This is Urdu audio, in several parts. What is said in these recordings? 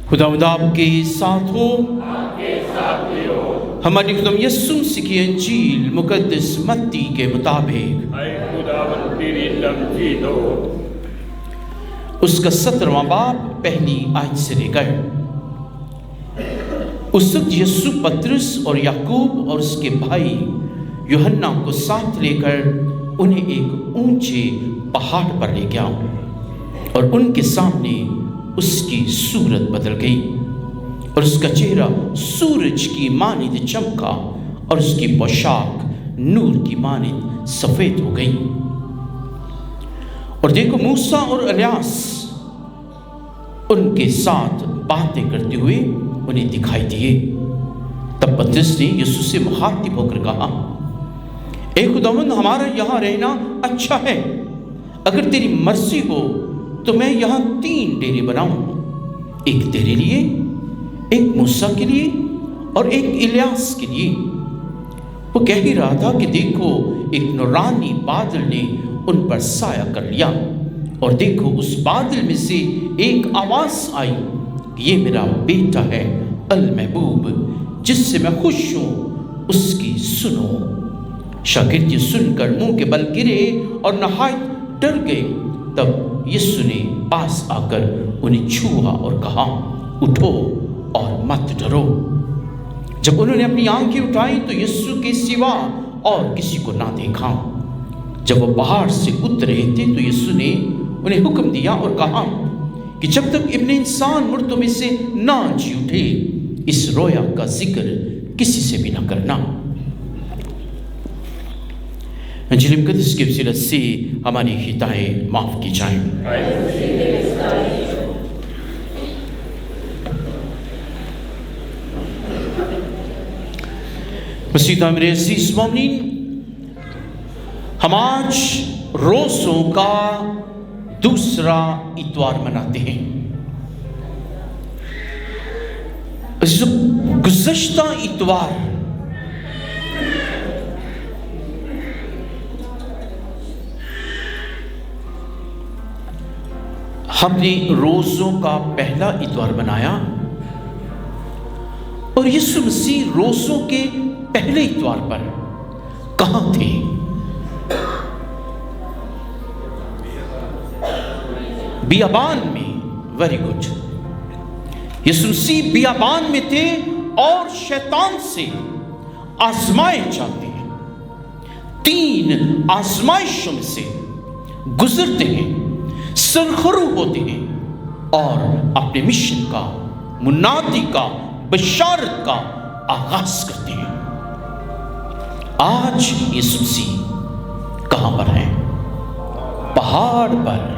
خداوند آپ کے ساتھ ہو۔ ہماری خداوند یسوع مسیح کی انجیل مقدس متی کے مطابق اے خداوند تیری تمجید ہو۔ اس کا 17واں باب پہلی آیت سے لے کر اس وقت یسوع پطرس اور یعقوب اور اس کے بھائی یوحنا کو ساتھ لے کر انہیں ایک اونچے پہاڑ پر لے گیا اور ان کے سامنے اس کی صورت بدل گئی اور اس کا چہرہ سورج کی مانند چمکا اور اس کی پوشاک نور کی مانند سفید ہو گئی۔ اور دیکھو موسیٰ اور الیاس ان کے ساتھ باتیں کرتے ہوئے انہیں دکھائی دیے۔ تب پطرس نے یسوع سے مخاطب ہو کر کہا، اے خداوند ہمارا یہاں رہنا اچھا ہے، اگر تیری مرضی ہو تو میں یہاں 3 ڈیرے بناؤں، ایک تیرے لیے، ایک موسیٰ کے لیے اور ایک الیاس کے لیے۔ وہ کہہ ہی رہا تھا کہ دیکھو ایک نورانی بادل نے ان پر سایہ کر لیا اور دیکھو اس بادل میں سے ایک آواز آئی، یہ میرا بیٹا ہے المحبوب جس سے میں خوش ہوں، اس کی سنو۔ شاگرد یہ سن کر منہ کے بل گرے اور نہایت ڈر گئے۔ تب یسوع نے پاس آ کر انہیں چھوا اور کہا، اٹھو اور مت ڈرو۔ جب انہوں نے اپنی آنکھیں اٹھائیں تو یسوع کے سوا اور کسی کو نہ دیکھا۔ جب وہ پہاڑ سے اتر رہے تھے تو یسوع نے انہیں حکم دیا اور کہا کہ جب تک ابن انسان مردوں میں سے نہ جی اٹھے اس رویا کا ذکر کسی سے بھی نہ کرنا۔ انجیل مقدس کی وسیلت سے ہماری خطائیں معاف کی جائیں۔ مسیح میرے عزیز مومنین، ہم آج روزوں کا دوسرا اتوار مناتے ہیں۔ گزشتہ اتوار ہم نے روزوں کا پہلا اتوار منایا اور یسوع مسیح روزوں کے پہلے اتوار پر کہاں تھے؟ بیابان میں۔ Very good. یسوع مسیح بیابان میں تھے اور شیطان سے آزمائے جاتے ہیں۔ 3 آزمائشوں میں سے گزرتے ہیں، سرخرو ہوتے ہیں اور اپنے مشن کا، منادی کا، بشارت کا آغاز کرتے ہیں۔ آج یسوع مسیح کہاں پر ہیں؟ پہاڑ پر۔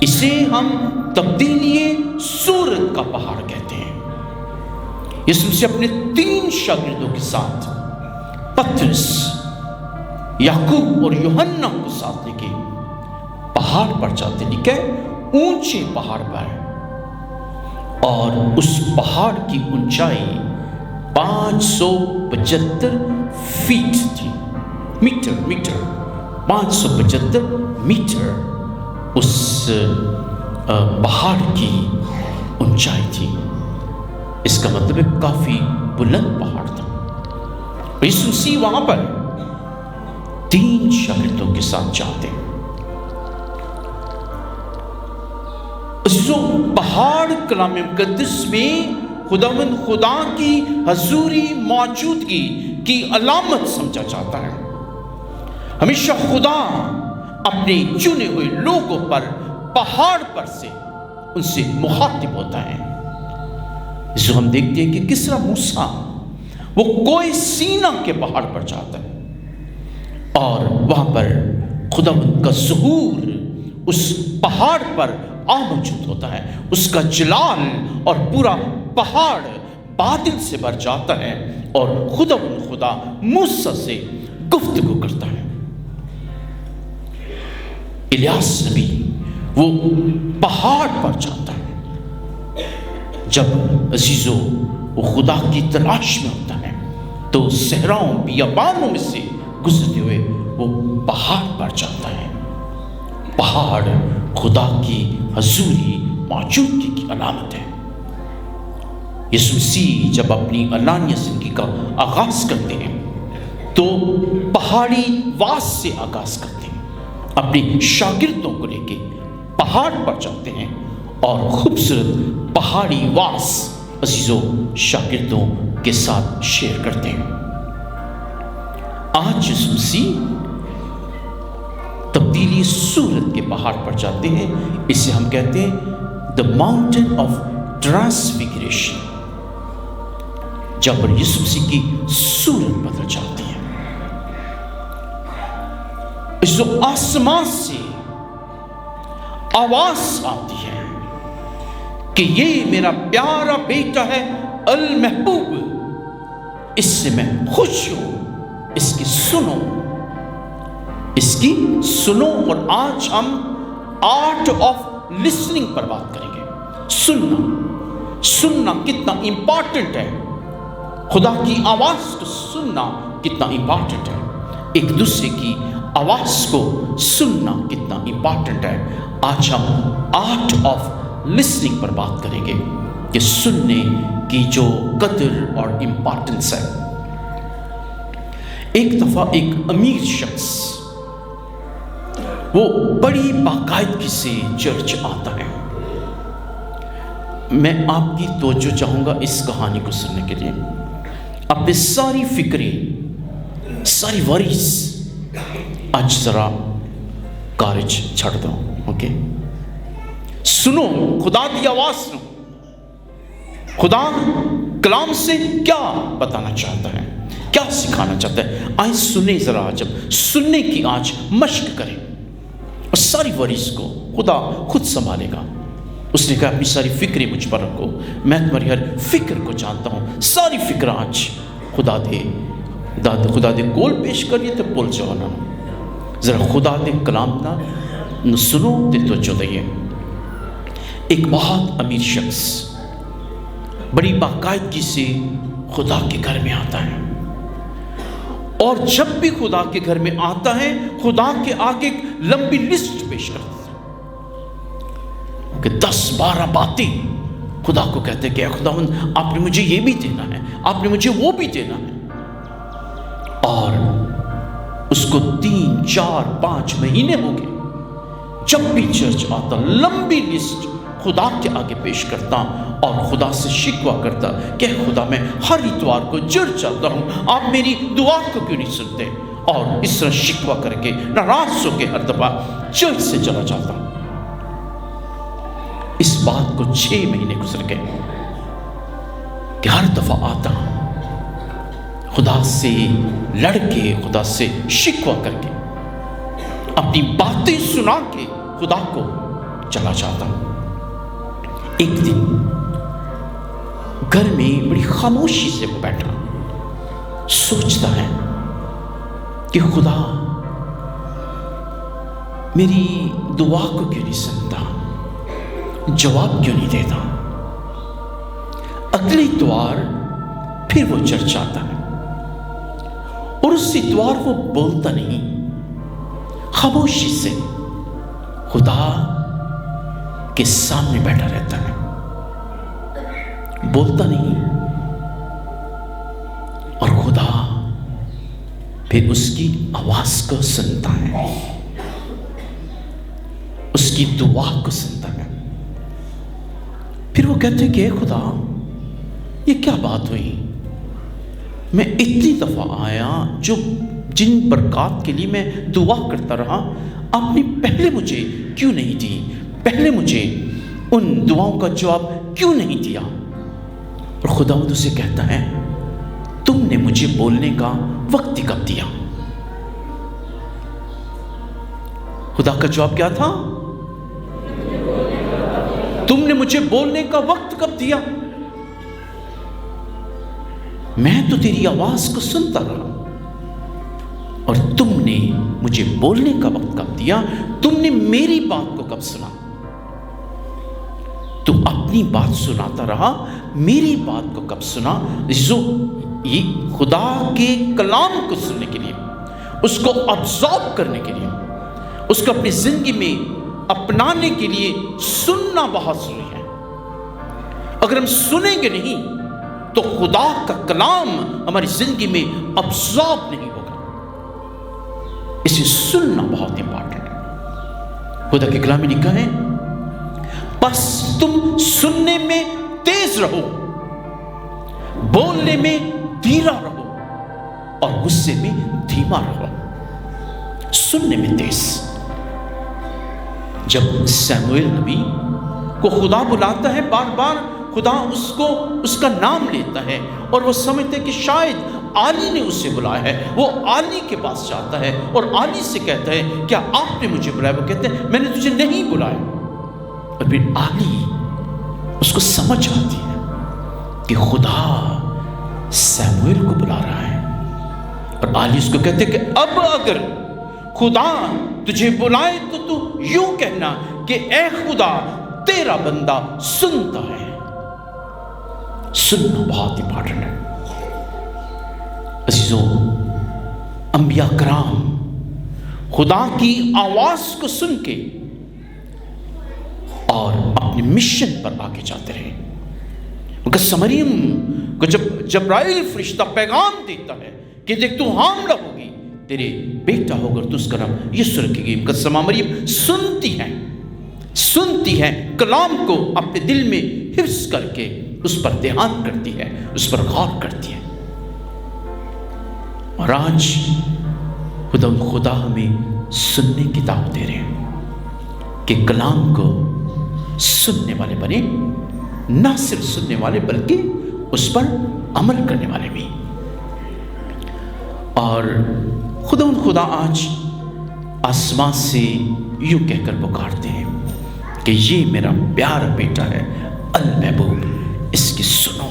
اسے ہم تبدیلی صورت کا پہاڑ کہتے ہیں۔ یسوع مسیح اپنے 3 شاگردوں کے ساتھ پطرس، یعقوب اور یوحنا کو ساتھ لے کے پہاڑ پر جاتے، لکھا ہے اونچے پہاڑ پر، اور اس پہاڑ کی اونچائی 575 فیٹ تھی، میٹر 575 میٹر اس پہاڑ کی اونچائی تھی۔ اس کا مطلب ہے کافی بلند پہاڑ تھا۔ یسوع مسیح وہاں پر 3 شاگردوں کے ساتھ جاتے ہیں۔ پہاڑ کلام مقدس میں خداوند خدا کی حضوری موجودگی کی علامت سمجھا جاتا ہے۔ ہمیشہ خدا اپنے چنے ہوئے لوگوں پر پہاڑ پر سے ان سے مخاطب ہوتا ہے۔ اس کو ہم دیکھتے ہیں کہ کس طرح موسیٰ وہ کوہ سینا کے پہاڑ پر جاتا ہے اور وہاں پر خداوند کا ظہور اس پہاڑ پر موجود ہوتا ہے۔ اس کا جلال اور پورا پہاڑ بادل سے بھر جاتا ہے اور خدا موسیٰ سے گفتگو کرتا ہے۔ الیاس نبی وہ پہاڑ پر جاتا ہے۔ جب عزیزو وہ خدا کی تلاش میں ہوتا ہے تو صحراؤں بیابانوں میں سے گزرتے ہوئے وہ پہاڑ پر جاتا ہے۔ پہاڑ خدا کی حضوری موجودگی کی علامت ہے۔ یسوع مسیح جب اپنی علانیہ زندگی کا آغاز کرتے ہیں تو پہاڑی واس سے آغاز کرتے ہیں، اپنے شاگردوں کو لے کے پہاڑ پر جاتے ہیں اور خوبصورت پہاڑی واس عزیزوں شاگردوں کے ساتھ شیئر کرتے ہیں۔ آج یسوع مسیح تبدیلی صورت کے پہاڑ پر جاتے ہیں، اسے ہم کہتے ہیں دا ماؤنٹین آف ٹرانسفیگریشن، جہاں پر یسوع مسیح کی صورت بدل جاتی ہے۔ اس آسمان سے آواز آتی ہے کہ یہ میرا پیارا بیٹا ہے المحبوب، اس سے میں خوش ہوں، اس کی سنو، اس کی سنو۔ اور آج ہم آرٹ آف لسننگ پر بات کریں گے۔ سننا کتنا امپورٹنٹ ہے، خدا کی آواز کو سننا کتنا امپورٹنٹ ہے، ایک دوسرے کی آواز کو سننا کتنا امپورٹنٹ ہے۔ آج ہم آرٹ آف لسننگ پر بات کریں گے کہ سننے کی جو قدر اور امپورٹنس ہے۔ ایک دفعہ ایک امیر شخص وہ بڑی باقاعدگی سے چرچ آتا ہے۔ میں آپ کی توجہ چاہوں گا اس کہانی کو سننے کے لیے۔ اپنے ساری فکریں، ساری وریز آج ذرا کارج چھڑ دو، اوکے؟ سنو، خدا کی آواز سنو، خدا کلام سے کیا بتانا چاہتا ہے، کیا سکھانا چاہتا ہے۔ آئیں سنیں ذرا، جب سننے کی آج مشق کریں اور ساری وریز کو خدا خود سنبھالے گا۔ اس نے کہا اپنی ساری فکریں مجھ پر رکھو، میں تمہاری ہر فکر کو جانتا ہوں۔ ساری فکر آج خدا دے کول پیش کریے تو بول جاؤ نا، ذرا خدا دے کلام نہ سنو تے توجہ دئیے۔ ایک بہت امیر شخص بڑی باقاعدگی سے خدا کے گھر میں آتا ہے، اور جب بھی خدا کے گھر میں آتا ہے خدا کے آگے ایک لمبی لسٹ پیش کرتا ہے کہ 10-12 باتیں خدا کو کہتے ہیں کہ اے خداوند آپ نے مجھے یہ بھی دینا ہے، آپ نے مجھے وہ بھی دینا ہے۔ اور اس کو 3-4-5 مہینے ہو گئے، جب بھی چرچ آتا لمبی لسٹ خدا کے آگے پیش کرتا اور خدا سے شکوہ کرتا کہ خدا میں ہر اتوار کو چرچ آتا ہوں، آپ میری دعا کو کیوں نہیں سنتے؟ اور اس طرح شکوہ کر کے ناراض ہو کے ہر دفعہ چرچ سے چلا جاتا۔ اس بات کو 6 مہینے گزر گئے کہ ہر دفعہ آتا خدا سے لڑ کے، خدا سے شکوہ کر کے، اپنی باتیں سنا کے خدا کو چلا جاتا۔ ایک دن گھر میں بڑی خاموشی سے وہ بیٹھا، سوچتا ہے کہ خدا میری دعا کو کیوں نہیں سنتا، جواب کیوں نہیں دیتا۔ اگلے اتوار پھر وہ چرچ آتا ہے، اور اس اتوار وہ بولتا نہیں، خاموشی سے خدا کے سامنے بیٹھا رہتا ہے، بولتا نہیں، اور خدا پھر اس کی آواز کو سنتا ہے، اس کی دعا کو سنتا ہے۔ پھر وہ کہتے ہیں کہ اے خدا یہ کیا بات ہوئی، میں اتنی دفعہ آیا، جن برکات کے لیے میں دعا کرتا رہا، آپ نے پہلے مجھے کیوں نہیں دی، پہلے مجھے ان دعاؤں کا جواب کیوں نہیں دیا؟ اور خداوند اسے کہتا ہے تم نے مجھے بولنے کا وقت کب دیا؟ خدا کا جواب کیا تھا؟ تم نے مجھے بولنے کا وقت کب دیا؟ میں تو تیری آواز کو سنتا رہا، اور تم نے مجھے بولنے کا وقت کب دیا؟ تم نے میری بات کو کب سنا؟ تو اپنی بات سناتا رہا، میری بات کو کب سنا؟ یہ خدا کے کلام کو سننے کے لیے، اس کو ابزارو کرنے کے لیے، اس کو اپنی زندگی میں اپنانے کے لیے سننا بہت ضروری ہے۔ اگر ہم سنیں گے نہیں تو خدا کا کلام ہماری زندگی میں ابزارب نہیں ہوگا۔ اسے سننا بہت امپورٹنٹ ہے۔ خدا کے کلام میں لکھا ہے بس تم سننے میں تیز رہو، بولنے میں دھیرا رہو اور غصے میں دھیما رہو۔ سننے میں تیز۔ جب سموئیل نبی کو خدا بلاتا ہے، بار بار خدا اس کا نام لیتا ہے اور وہ سمجھتے کہ شاید عالی نے اسے بلایا ہے۔ وہ عالی کے پاس جاتا ہے اور عالی سے کہتا ہے کیا آپ نے مجھے بلایا؟ وہ کہتے ہیں میں نے تجھے نہیں بلایا۔ اور پھر عالی اس کو سمجھ آتی ہے کہ خدا سموئیل کو بلا رہا ہے، اور عالی اس کو کہتے ہیں کہ اب اگر خدا تجھے بلائے تو تو یوں کہنا کہ اے خدا تیرا بندہ سنتا ہے۔ سننا بہت امپورٹنٹ ہے عزیزو۔ انبیاء کرام خدا کی آواز کو سن کے اور اپنے مشن پر آگے جاتے رہے۔ مقدس مریم کو جب جبرائیل فرشتہ پیغام دیتا ہے کہ دیکھ تو حاملہ ہوگی، تیرے بیٹا ہوگا تو اس کا نام یسوع رکھے گی، مقدس مریم سنتی ہے کلام کو اپنے دل میں حفظ کر کے اس پر دھیان کرتی ہے، اس پر غور کرتی ہے۔ اور آج خدا ہمیں سننے کی دعوت دے رہے ہیں کہ کلام کو سننے والے بنے، نہ صرف سننے والے بلکہ اس پر عمل کرنے والے بھی۔ اور خدا آج آسمان سے یوں کہہ کر پکارتے ہیں کہ یہ میرا پیارا بیٹا ہے المحبوب، اس کی سنو۔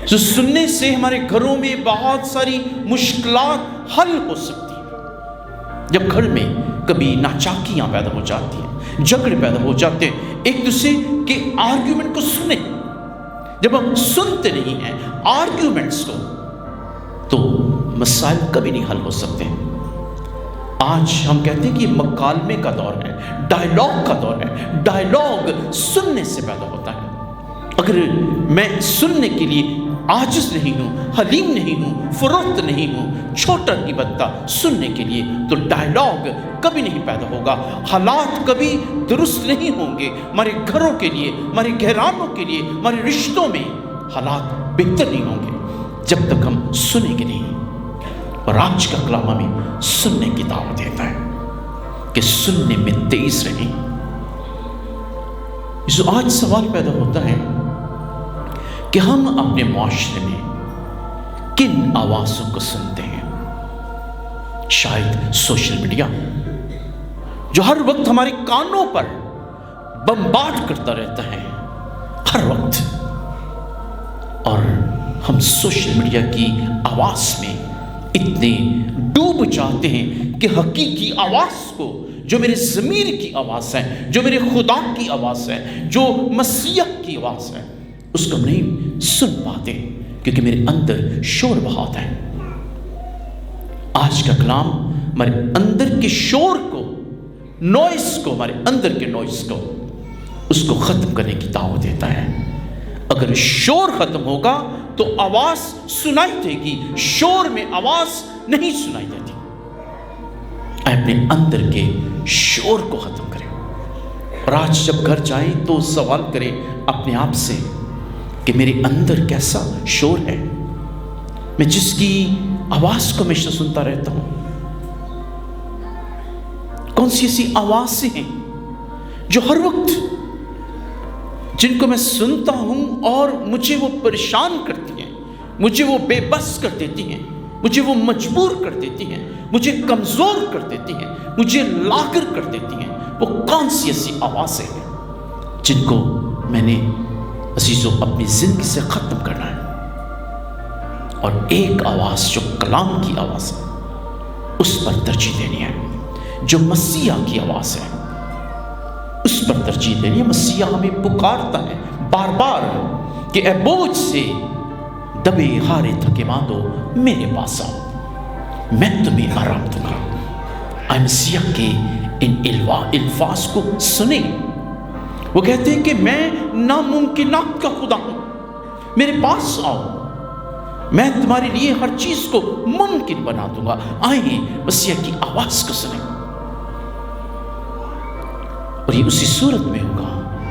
جو سننے سے ہمارے گھروں میں بہت ساری مشکلات حل ہو سکتی ہیں۔ جب گھر میں کبھی ناچاکیاں پیدا ہو جاتی ہیں، جھگڑے پیدا ہو جاتے ہیں، ایک دوسرے کے آرگیومنٹ کو سنیں۔ جب ہم سنتے نہیں ہیں آرگیومنٹس کو تو مسائل کبھی نہیں حل ہو سکتے۔ آج ہم کہتے ہیں کہ یہ مکالمے کا دور ہے، ڈائلاگ کا دور ہے۔ ڈائلاگ سننے سے پیدا ہوتا ہے۔ اگر میں سننے کے لیے عاجز نہیں ہوں، حلیم نہیں ہوں، فروخت نہیں ہوں، چھوٹا نہیں بنتا سننے کے لیے، تو ڈائلاگ کبھی نہیں پیدا ہوگا، حالات کبھی درست نہیں ہوں گے ہمارے گھروں کے لیے، ہمارے گھرانوں کے لیے، ہمارے رشتوں میں حالات بہتر نہیں ہوں گے جب تک ہم سنیں گے نہیں۔ اور آج کا کلام ہمیں سننے کی دعوت دیتا ہے کہ سننے میں تیز رہیں۔ جو آج سوال پیدا ہوتا ہے کہ ہم اپنے معاشرے میں کن آوازوں کو سنتے ہیں؟ شاید سوشل میڈیا جو ہر وقت ہمارے کانوں پر بمبارڈ کرتا رہتا ہے ہر وقت، اور ہم سوشل میڈیا کی آواز میں اتنے ڈوب جاتے ہیں کہ حقیقی آواز کو، جو میرے ضمیر کی آواز ہے، جو میرے خدا کی آواز ہے، جو مسیح کی آواز ہے، اس کو ہم نہیں سن پاتے کیونکہ میرے اندر شور بہت ہے۔ آج کا کلام ہمارے اندر کے شور کو، نوائز کو، ہمارے اندر کے نوائز کو، اس کو ختم کرنے کی دعوت دیتا ہے۔ اگر شور ختم ہوگا تو آواز سنائی دے گی، شور میں آواز نہیں سنائی دیتی۔ اپنے اندر کے شور کو ختم کریں، اور آج جب گھر جائیں تو سوال کریں اپنے آپ سے کہ میرے اندر کیسا شور ہے، میں جس کی آواز کو ہمیشہ سنتا رہتا ہوں۔ کون سی ایسی آوازیں ہیں جو ہر وقت جن کو میں سنتا ہوں اور مجھے وہ پریشان کرتی ہیں، مجھے وہ بے بس کر دیتی ہیں، مجھے وہ مجبور کر دیتی ہیں، مجھے کمزور کر دیتی ہیں، مجھے لاغر کر دیتی ہیں؟ وہ کون سی ایسی آوازیں ہیں جن کو میں نے عزیزوں اپنی زندگی سے ختم کرنا ہے؟ اور ایک آواز جو کلام کی آواز ہے اس پر ترجیح دینی ہے، جو مسیح کی آواز ہے اس پر ترجیح دینی ہے۔ مسیح ہمیں پکارتا ہے بار بار کہ اے بوجھ سے دبے ہارے تھکے ماندو میرے پاس آؤ، میں تمہیں آرام دوں گا۔ اے مسیح کے ان الفاظ کو سنیں۔ وہ کہتے ہیں کہ میں ناممکنات کا خدا ہوں، میرے پاس آؤ، میں تمہارے لیے ہر چیز کو ممکن بنا دوں گا۔ آئیں مسیح کی آواز کو سنیں۔ اور یہ اسی صورت میں ہوگا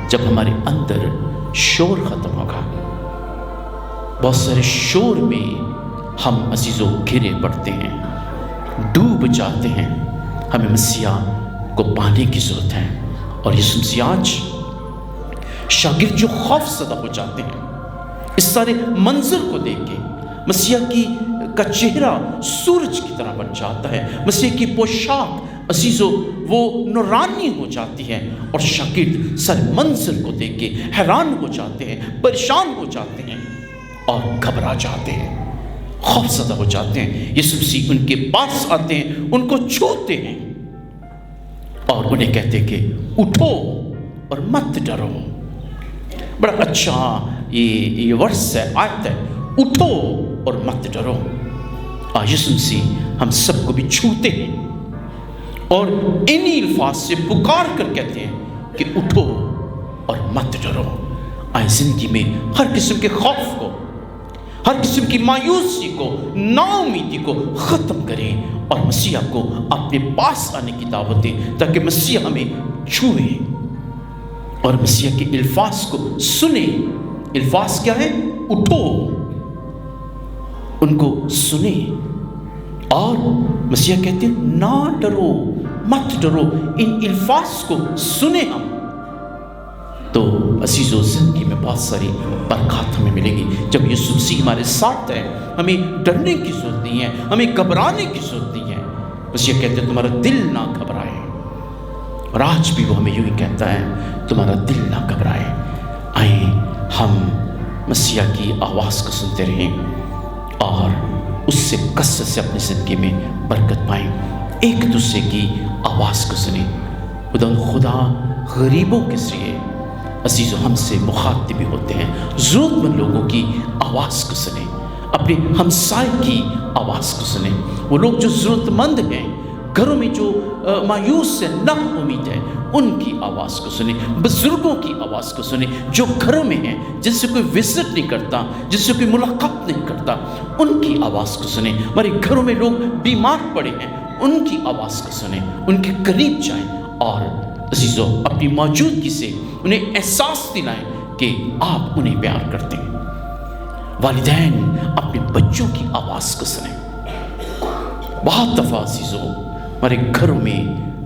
جب ہمارے اندر شور ختم ہوگا۔ بہت سارے شور میں ہم عزیزوں گرے پڑتے ہیں، ڈوب جاتے ہیں۔ ہمیں مسیح کو پانے کی ضرورت ہے۔ اور یسوع مسیح آج شاگرد جو خوف زدہ ہو جاتے ہیں اس سارے منظر کو دیکھ کے، مسیح کا چہرہ سورج کی طرح بن جاتا ہے، مسیح کی پوشاک عزیزوں وہ نورانی ہو جاتی ہے، اور شاگرد سارے منظر کو دیکھ کے حیران ہو جاتے ہیں، پریشان ہو جاتے ہیں اور گھبرا جاتے ہیں، خوف زدہ ہو جاتے ہیں۔ یسوع مسیح ان کے پاس آتے ہیں، ان کو چھوتے ہیں اور انہیں کہتے کہ اٹھو اور مت ڈرو۔ بڑا اچھا یہ ورس ہے، آیت ہے، اٹھو اور مت ڈرو۔ یسوع مسیح ہم سب کو بھی چھوتے ہیں اور انہی الفاظ سے پکار کر کہتے ہیں کہ اٹھو اور مت ڈرو۔ آئے زندگی میں ہر قسم کے خوف کو، ہر قسم کی مایوسی کو، نا امیدی کو ختم کریں اور مسیح کو اپنے پاس آنے کی دعوت دیں، تاکہ مسیح ہمیں چھوئے اور مسیح کے الفاظ کو سنیں۔ الفاظ کیا ہے؟ اٹھو، ان کو سنیں۔ اور مسیح کہتے ہیں نہ ڈرو، مت ڈرو، ان الفاظ کو سنیں ہم، تو عزیزو زندگی میں بہت ساری برکات ہمیں ملے گی۔ جب یسوع مسیح ہمارے ساتھ ہے، ہمیں ڈرنے کی ضرورت نہیں ہے، ہمیں گھبرانے کی ضرورت نہیں ہے۔ مسیح کہتے ہیں تمہارا دل نہ گھبرائے، اور آج بھی وہ ہمیں یوں ہی کہتا ہے تمہارا دل نہ گھبرائے۔ آئیں ہم مسیح کی آواز کو سنتے رہیں اور اس سے کثرت سے اپنی زندگی میں برکت پائیں۔ ایک دوسرے کی آواز کو سنیں۔ خدا غریبوں کے ذریعے عزیزو ہم سے مخاطب بھی ہوتے ہیں۔ ضرورت مند لوگوں کی آواز کو سنیں، اپنے ہمسائے کی آواز کو سنیں۔ وہ لوگ جو ضرورت مند ہیں، گھروں میں جو مایوس ہیں، نا امید ہیں، ان کی آواز کو سنیں۔ بزرگوں کی آواز کو سنیں جو گھروں میں ہیں، جن سے کوئی وزٹ نہیں کرتا، جن سے کوئی ملاقات نہیں کرتا، ان کی آواز کو سنیں۔ ہمارے گھروں میں لوگ بیمار پڑے ہیں، ان کی آواز کو سنیں، ان کے قریب جائیں اور عزیزو اپنی موجودگی سے انہیں احساس دلائیں کہ آپ انہیں پیار کرتے ہیں۔ والدین اپنے بچوں کی آواز کو سنیں۔ بہت دفعہ عزیزو ہمارے گھروں میں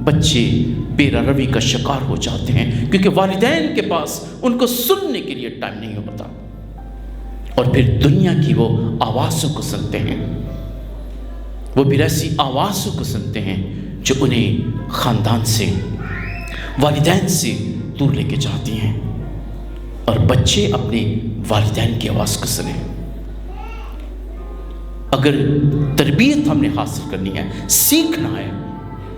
بچے بے روی کا شکار ہو جاتے ہیں کیونکہ والدین کے پاس ان کو سننے کے لیے ٹائم نہیں ہوتا، اور پھر دنیا کی وہ آوازوں کو سنتے ہیں، وہ بھی ایسی آوازوں کو سنتے ہیں جو انہیں خاندان سے، والدین سے دور لے کے جاتی ہیں، اور بچے اپنے والدین کی آواز کو سنیں۔ اگر تربیت ہم نے حاصل کرنی ہے، سیکھنا ہے،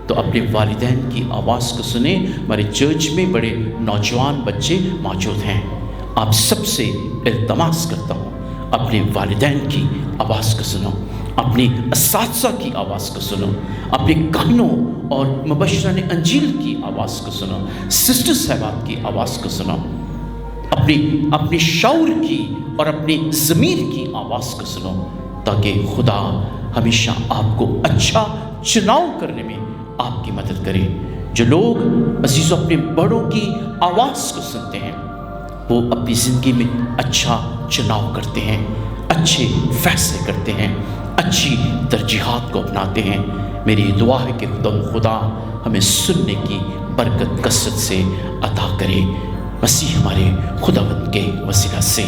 تو اپنے والدین کی آواز کو سنیں۔ ہمارے چرچ میں بڑے نوجوان بچے موجود ہیں، آپ سب سے التماس کرتا ہوں اپنے والدین کی آواز کو سنو، اپنی اساتذہ کی آواز کو سنو، اپنے کاہنوں اور مبشران انجیل کی آواز کو سنو، سسٹر صاحبات کی آواز کو سنو، اپنی شعور کی اور اپنی ضمیر کی آواز کو سنو، تاکہ خدا ہمیشہ آپ کو اچھا چناؤ کرنے میں آپ کی مدد کرے۔ جو لوگ عزیزو اپنے بڑوں کی آواز کو سنتے ہیں، وہ اپنی زندگی میں اچھا چناؤ کرتے ہیں، اچھے فیصلے کرتے ہیں، اچھی ترجیحات کو اپناتے ہیں۔ میری دعا ہے کہ خدا ہمیں سننے کی برکت کثرت سے عطا کرے، مسیح ہمارے خداوند کے وسیلہ سے۔